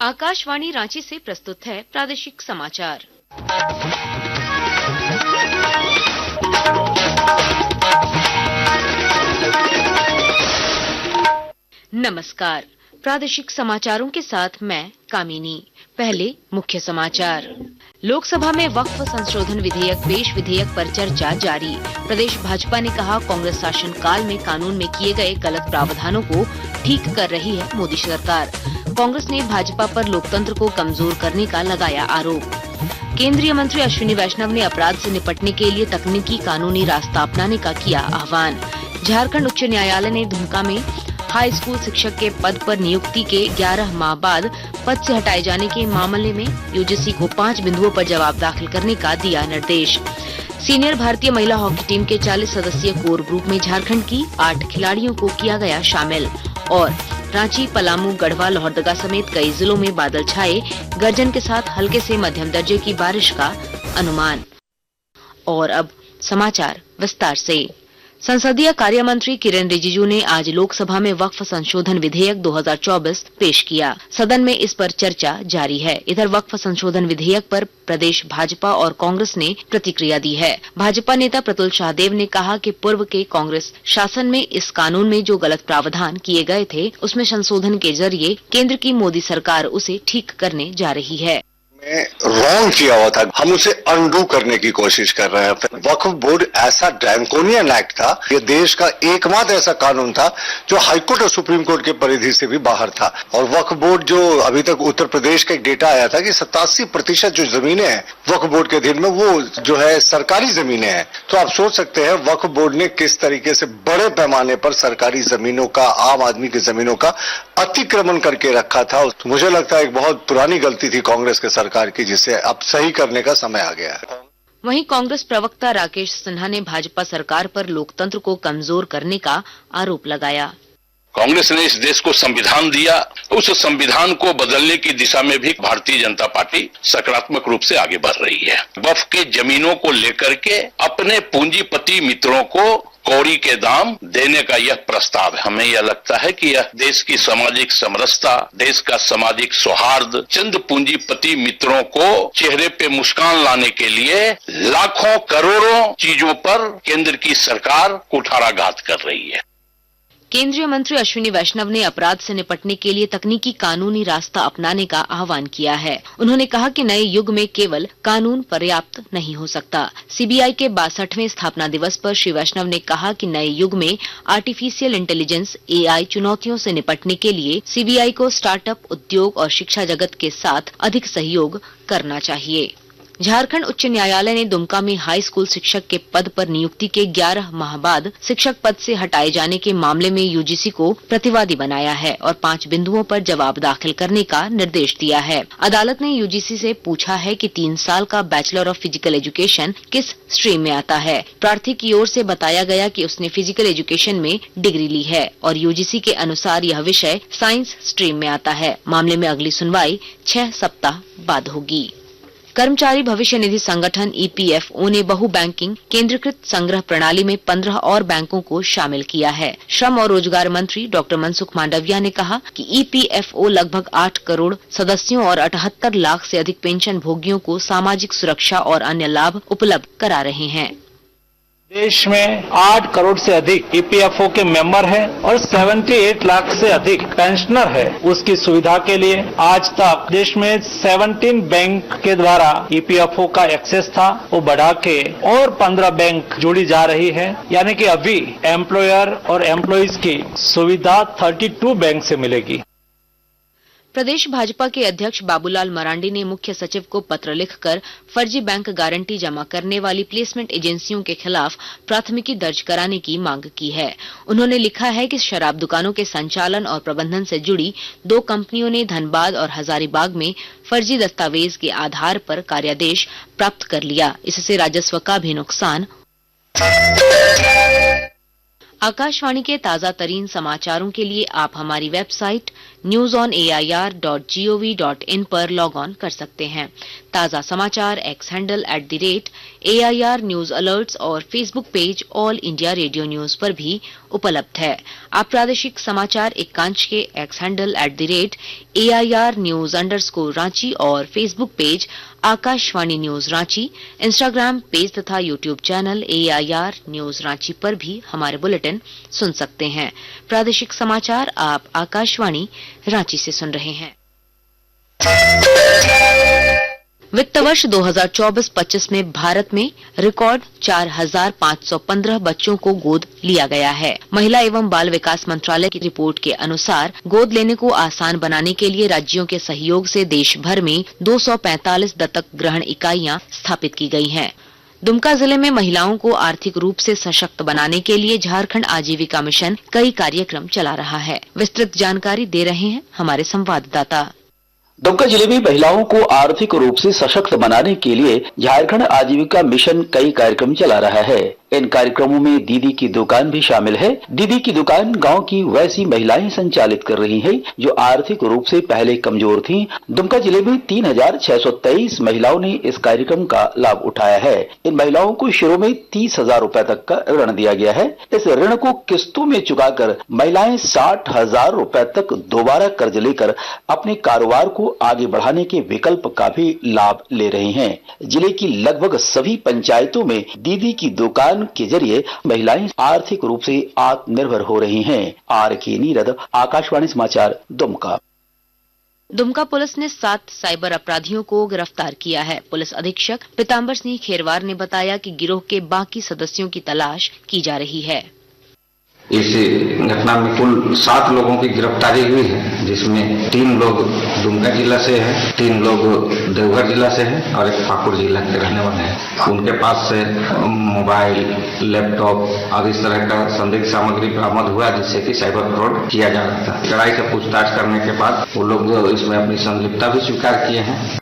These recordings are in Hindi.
आकाशवाणी रांची से प्रस्तुत है प्रादेशिक समाचार। नमस्कार, प्रादेशिक समाचारों के साथ मैं कामिनी। पहले मुख्य समाचार। लोकसभा में वक्फ संशोधन विधेयक पेश, विधेयक पर चर्चा जारी। प्रदेश भाजपा ने कहा, कांग्रेस शासनकाल में कानून में किए गए गलत प्रावधानों को ठीक कर रही है मोदी सरकार। कांग्रेस ने भाजपा पर लोकतंत्र को कमजोर करने का लगाया आरोप। केंद्रीय मंत्री अश्विनी वैष्णव ने अपराध से निपटने के लिए तकनीकी कानूनी रास्ता अपनाने का किया आह्वान। झारखंड उच्च न्यायालय ने दुमका में हाई स्कूल शिक्षक के पद पर नियुक्ति के 11 माह बाद पद से हटाए जाने के मामले में यूजीसी को 5 बिंदुओं पर जवाब दाखिल करने का दिया निर्देश। सीनियर भारतीय महिला हॉकी टीम के 40 सदस्यीय कोर ग्रुप में झारखंड की 8 खिलाड़ियों को किया गया शामिल। और रांची, पलामू, गढ़वा, लोहरदगा समेत कई जिलों में बादल छाए, गर्जन के साथ हल्के से मध्यम दर्जे की बारिश का अनुमान। और अब समाचार विस्तार से। संसदीय कार्य मंत्री किरेन रिजिजू ने आज लोकसभा में वक्फ संशोधन विधेयक 2024 पेश किया। सदन में इस पर चर्चा जारी है। इधर वक्फ संशोधन विधेयक पर प्रदेश भाजपा और कांग्रेस ने प्रतिक्रिया दी है। भाजपा नेता प्रतुल शाहदेव ने कहा कि पूर्व के कांग्रेस शासन में इस कानून में जो गलत प्रावधान किए गए थे, उसमें संशोधन के जरिए केंद्र की मोदी सरकार उसे ठीक करने जा रही है। रॉन्ग किया हुआ था, हम उसे अनडू करने की कोशिश कर रहे हैं। वक्फ बोर्ड ऐसा ड्रैकोनियन एक्ट था, ये देश का एकमात्र ऐसा कानून था जो हाईकोर्ट और सुप्रीम कोर्ट के परिधि से भी बाहर था। और वक्फ बोर्ड जो अभी तक उत्तर प्रदेश का एक डेटा आया था कि 87% जो जमीनें हैं वक्फ बोर्ड के अधीन में, वो जो है सरकारी जमीनें हैं। तो आप सोच सकते हैं वक्फ बोर्ड ने किस तरीके से बड़े पैमाने पर सरकारी जमीनों का, आम आदमी की जमीनों का अतिक्रमण करके रखा था। तो मुझे लगता है एक बहुत पुरानी गलती थी कांग्रेस के सरकार की, जिसे अब सही करने का समय आ गया है। वहीं कांग्रेस प्रवक्ता राकेश सिन्हा ने भाजपा सरकार पर लोकतंत्र को कमजोर करने का आरोप लगाया। कांग्रेस ने इस देश को संविधान दिया, उस संविधान को बदलने की दिशा में भी भारतीय जनता पार्टी सकारात्मक रूप से आगे बढ़ रही है। वक्फ के जमीनों को लेकर के अपने पूंजीपति मित्रों को कौड़ी के दाम देने का यह प्रस्ताव है। हमें यह लगता है कि यह देश की सामाजिक समरसता, देश का सामाजिक सौहार्द, चंद पूंजीपति मित्रों को चेहरे पे मुस्कान लाने के लिए लाखों करोड़ों चीजों पर केंद्र की सरकार कुठाराघात कर रही है। केंद्रीय मंत्री अश्विनी वैष्णव ने अपराध से निपटने के लिए तकनीकी कानूनी रास्ता अपनाने का आह्वान किया है। उन्होंने कहा कि नए युग में केवल कानून पर्याप्त नहीं हो सकता। सीबीआई के 62वें स्थापना दिवस पर श्री वैष्णव ने कहा कि नए युग में आर्टिफिशियल इंटेलिजेंस (एआई) चुनौतियों से निपटने के लिए सीबीआई को स्टार्टअप, उद्योग और शिक्षा जगत के साथ अधिक सहयोग करना चाहिए। झारखंड उच्च न्यायालय ने दुमका में हाई स्कूल शिक्षक के पद पर नियुक्ति के 11 माह बाद शिक्षक पद से हटाए जाने के मामले में यूजीसी को प्रतिवादी बनाया है और 5 बिंदुओं पर जवाब दाखिल करने का निर्देश दिया है। अदालत ने यूजीसी से पूछा है कि 3 साल का बैचलर ऑफ फिजिकल एजुकेशन किस स्ट्रीम में आता है। प्रार्थी की ओर से बताया गया कि उसने फिजिकल एजुकेशन में डिग्री ली है और यूजीसी के अनुसार यह विषय साइंस स्ट्रीम में आता है। मामले में अगली सुनवाई 6 सप्ताह बाद होगी। कर्मचारी भविष्य निधि संगठन ईपीएफओ ने बहु बैंकिंग केंद्रीकृत संग्रह प्रणाली में 15 और बैंकों को शामिल किया है। श्रम और रोजगार मंत्री डॉक्टर मनसुख मांडविया ने कहा कि ईपीएफओ लगभग 8 करोड़ सदस्यों और 78 लाख से अधिक पेंशन भोगियों को सामाजिक सुरक्षा और अन्य लाभ उपलब्ध करा रहे हैं। देश में 8 करोड़ से अधिक ईपीएफओ के मेंबर हैं और 78 लाख से अधिक पेंशनर है। उसकी सुविधा के लिए आज तक देश में 17 बैंक के द्वारा ईपीएफओ का एक्सेस था, वो बढ़ा के और 15 बैंक जोड़ी जा रही है। यानी कि अभी एम्प्लॉयर और एम्प्लॉइज की सुविधा 32 बैंक से मिलेगी। प्रदेश भाजपा के अध्यक्ष बाबूलाल मरांडी ने मुख्य सचिव को पत्र लिखकर फर्जी बैंक गारंटी जमा करने वाली प्लेसमेंट एजेंसियों के खिलाफ प्राथमिकी दर्ज कराने की मांग की है। उन्होंने लिखा है कि शराब दुकानों के संचालन और प्रबंधन से जुड़ी 2 कंपनियों ने धनबाद और हजारीबाग में फर्जी दस्तावेज के आधार पर कार्यादेश प्राप्त कर लिया। इससे राजस्व का भी नुकसान। आकाशवाणी के ताजा तरीन समाचारों के लिए आप हमारी वेबसाइट newsonair.gov.in पर लॉग ऑन कर सकते हैं। ताजा समाचार X handle @AIR news alerts और Facebook page all India radio news पर भी उपलब्ध है। आप प्रादेशिक समाचार एकांश के X handle @AIR news _Ranchi और Facebook page Akashvani news Ranchi, Instagram page तथा YouTube channel AIR news Ranchi पर भी हमारे बुलेटिन सुन सकते हैं। प्रादेशिक समाचार आप आकाशवाणी रांची से सुन रहे हैं। वित्त वर्ष 2024-25 में भारत में रिकॉर्ड 4,515 बच्चों को गोद लिया गया है। महिला एवं बाल विकास मंत्रालय की रिपोर्ट के अनुसार गोद लेने को आसान बनाने के लिए राज्यों के सहयोग से देश भर में 245 दत्तक ग्रहण इकाइयां स्थापित की गई हैं। दुमका जिले में महिलाओं को आर्थिक रूप से सशक्त बनाने के लिए झारखंड आजीविका मिशन कई कार्यक्रम चला रहा है। विस्तृत जानकारी दे रहे हैं हमारे संवाददाता। दुमका जिले में महिलाओं को आर्थिक रूप से सशक्त बनाने के लिए झारखंड आजीविका मिशन कई कार्यक्रम चला रहा है। इन कार्यक्रमों में दीदी की दुकान भी शामिल है। दीदी की दुकान गांव की वैसी महिलाएं संचालित कर रही हैं जो आर्थिक रूप से पहले कमजोर थीं। दुमका जिले में 3,623 महिलाओं ने इस कार्यक्रम का लाभ उठाया है। इन महिलाओं को शुरू में 30,000 रूपए तक का ऋण दिया गया है। इस ऋण को किस्तों में चुकाकर महिलाएं 60,000 रूपए तक दोबारा कर्ज लेकर अपने कारोबार को आगे बढ़ाने के विकल्प का भी लाभ ले रहे हैं। जिले की लगभग सभी पंचायतों में दीदी की दुकान के जरिए महिलाएं आर्थिक रूप से आत्मनिर्भर हो रही हैं। RK नीरद, आकाशवाणी समाचार, दुमका। दुमका पुलिस ने 7 साइबर अपराधियों को गिरफ्तार किया है। पुलिस अधीक्षक पीताम्बर सिंह खेरवार ने बताया कि गिरोह के बाकी सदस्यों की तलाश की जा रही है। इस घटना में कुल 7 लोगों की गिरफ्तारी हुई है, जिसमें 3 लोग दुमका जिला से हैं, 3 लोग देवघर जिला से हैं और 1 पाकुड़ जिला के रहने वाले हैं। उनके पास से मोबाइल, लैपटॉप आदि इस तरह का संदिग्ध सामग्री बरामद हुआ, जिससे कि साइबर फ्रॉड किया जा रहा था। कड़ाई से पूछताछ करने के बाद वो लोग इसमें अपनी संलिप्तता भी स्वीकार किए हैं।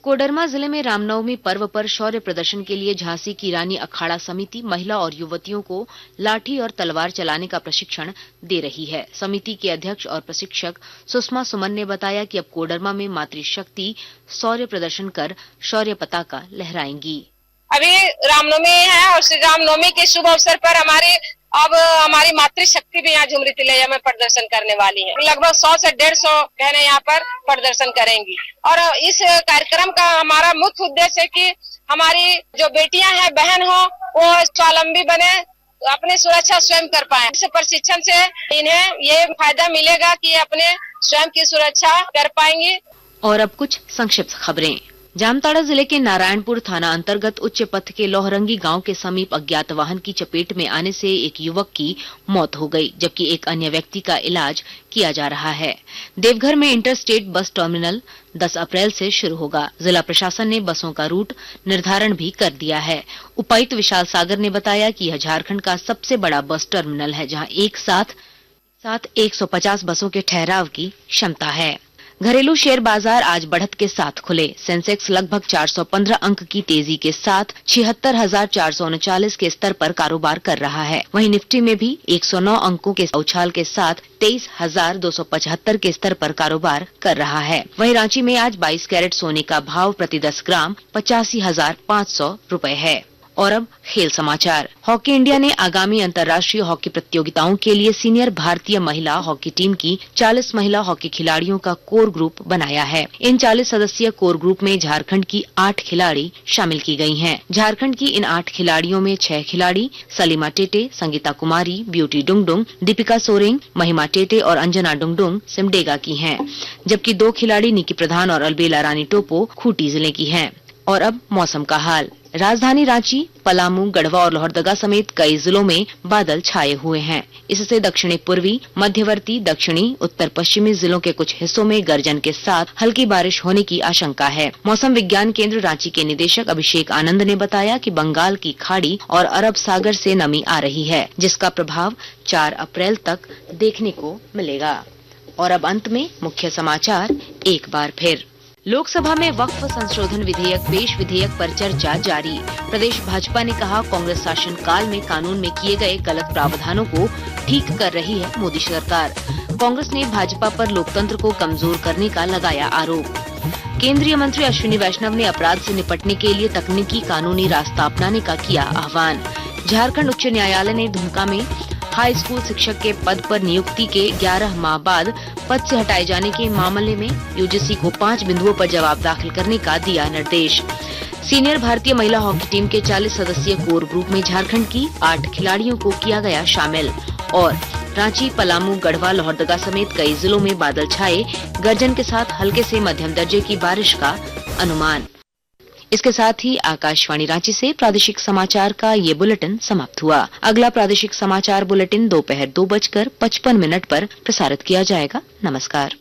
कोडरमा जिले में रामनवमी पर्व पर शौर्य प्रदर्शन के लिए झांसी की रानी अखाड़ा समिति महिला और युवतियों को लाठी और तलवार चलाने का प्रशिक्षण दे रही है। समिति के अध्यक्ष और प्रशिक्षक सुषमा सुमन ने बताया कि अब कोडरमा में मातृशक्ति शौर्य प्रदर्शन कर शौर्य पताका लहराएंगी। अभी रामनवमी है और श्री रामनवमी के शुभ अवसर पर हमारी मातृशक्ति भी यहाँ झुमरी तिलैया में प्रदर्शन करने वाली है। लगभग 100 से 150 बहनें यहाँ पर प्रदर्शन करेंगी और इस कार्यक्रम का हमारा मुख्य उद्देश्य है कि हमारी जो बेटियां हैं, बहन हो, वो स्वावलंबी बने, अपनी सुरक्षा स्वयं कर पाए। इस प्रशिक्षण से इन्हें ये फायदा मिलेगा कि अपने स्वयं की सुरक्षा कर पाएंगी। और अब कुछ संक्षिप्त खबरें। जामताड़ा जिले के नारायणपुर थाना अंतर्गत उच्च पथ के लोहरंगी गांव के समीप अज्ञात वाहन की चपेट में आने से एक युवक की मौत हो गई, जबकि एक अन्य व्यक्ति का इलाज किया जा रहा है। देवघर में इंटरस्टेट बस टर्मिनल 10 अप्रैल से शुरू होगा। जिला प्रशासन ने बसों का रूट निर्धारण भी कर दिया है। उपायुक्त विशाल सागर ने बताया कि यह झारखंड का सबसे बड़ा बस टर्मिनल है, जहां एक साथ 150 बसों के ठहराव की क्षमता है। घरेलू शेयर बाजार आज बढ़त के साथ खुले। सेंसेक्स लगभग 415 अंक की तेजी के साथ 76,439 के स्तर पर कारोबार कर रहा है। वहीं निफ्टी में भी 109 अंकों के उछाल के साथ 23,275 के स्तर पर कारोबार कर रहा है। वहीं रांची में आज 22 कैरेट सोने का भाव प्रति 10 ग्राम 85,500 रुपए है। और अब खेल समाचार। हॉकी इंडिया ने आगामी अंतर्राष्ट्रीय हॉकी प्रतियोगिताओं के लिए सीनियर भारतीय महिला हॉकी टीम की 40 महिला हॉकी खिलाड़ियों का कोर ग्रुप बनाया है। इन 40 सदस्यीय कोर ग्रुप में झारखंड की 8 खिलाड़ी शामिल की गई हैं। झारखंड की इन 8 खिलाड़ियों में 6 खिलाड़ी सलीमा टेटे, संगीता कुमारी, ब्यूटी डुंगडुंग, दीपिका सोरेंग, महिमा टेटे और अंजना डुंगडुंग सिमडेगा की हैं, जबकि 2 खिलाड़ी निकी प्रधान और अलबेला रानी टोपो खूंटी जिले की हैं। और अब मौसम का हाल। राजधानी रांची, पलामू, गढ़वा और लोहरदगा समेत कई जिलों में बादल छाए हुए हैं। इससे दक्षिणी पूर्वी, मध्यवर्ती, दक्षिणी, उत्तर पश्चिमी जिलों के कुछ हिस्सों में गर्जन के साथ हल्की बारिश होने की आशंका है। मौसम विज्ञान केंद्र रांची के निदेशक अभिषेक आनंद ने बताया कि बंगाल की खाड़ी और अरब सागर से नमी आ रही है, जिसका प्रभाव 4 अप्रैल तक देखने को मिलेगा। और अब अंत में मुख्य समाचार एक बार फिर। लोकसभा में वक्फ संशोधन विधेयक पर चर्चा जारी। प्रदेश भाजपा ने कहा, कांग्रेस शासन काल में कानून में किए गए गलत प्रावधानों को ठीक कर रही है मोदी सरकार। कांग्रेस ने भाजपा पर लोकतंत्र को कमजोर करने का लगाया आरोप। केंद्रीय मंत्री अश्विनी वैष्णव ने अपराध से निपटने के लिए तकनीकी कानूनी रास्ता अपनाने का किया आह्वान। झारखंड उच्च न्यायालय ने दुमका में हाई स्कूल शिक्षक के पद पर नियुक्ति के 11 माह बाद पद से हटाए जाने के मामले में यूजीसी को 5 बिंदुओं पर जवाब दाखिल करने का दिया निर्देश। सीनियर भारतीय महिला हॉकी टीम के 40 सदस्यीय कोर ग्रुप में झारखंड की 8 खिलाड़ियों को किया गया शामिल। और रांची, पलामू, गढ़वा, लोहरदगा समेत कई जिलों में बादल छाए, गर्जन के साथ हल्के से मध्यम दर्जे की बारिश का अनुमान। इसके साथ ही आकाशवाणी रांची से प्रादेशिक समाचार का ये बुलेटिन समाप्त हुआ। अगला प्रादेशिक समाचार बुलेटिन दोपहर 2:55 पर प्रसारित किया जाएगा। नमस्कार।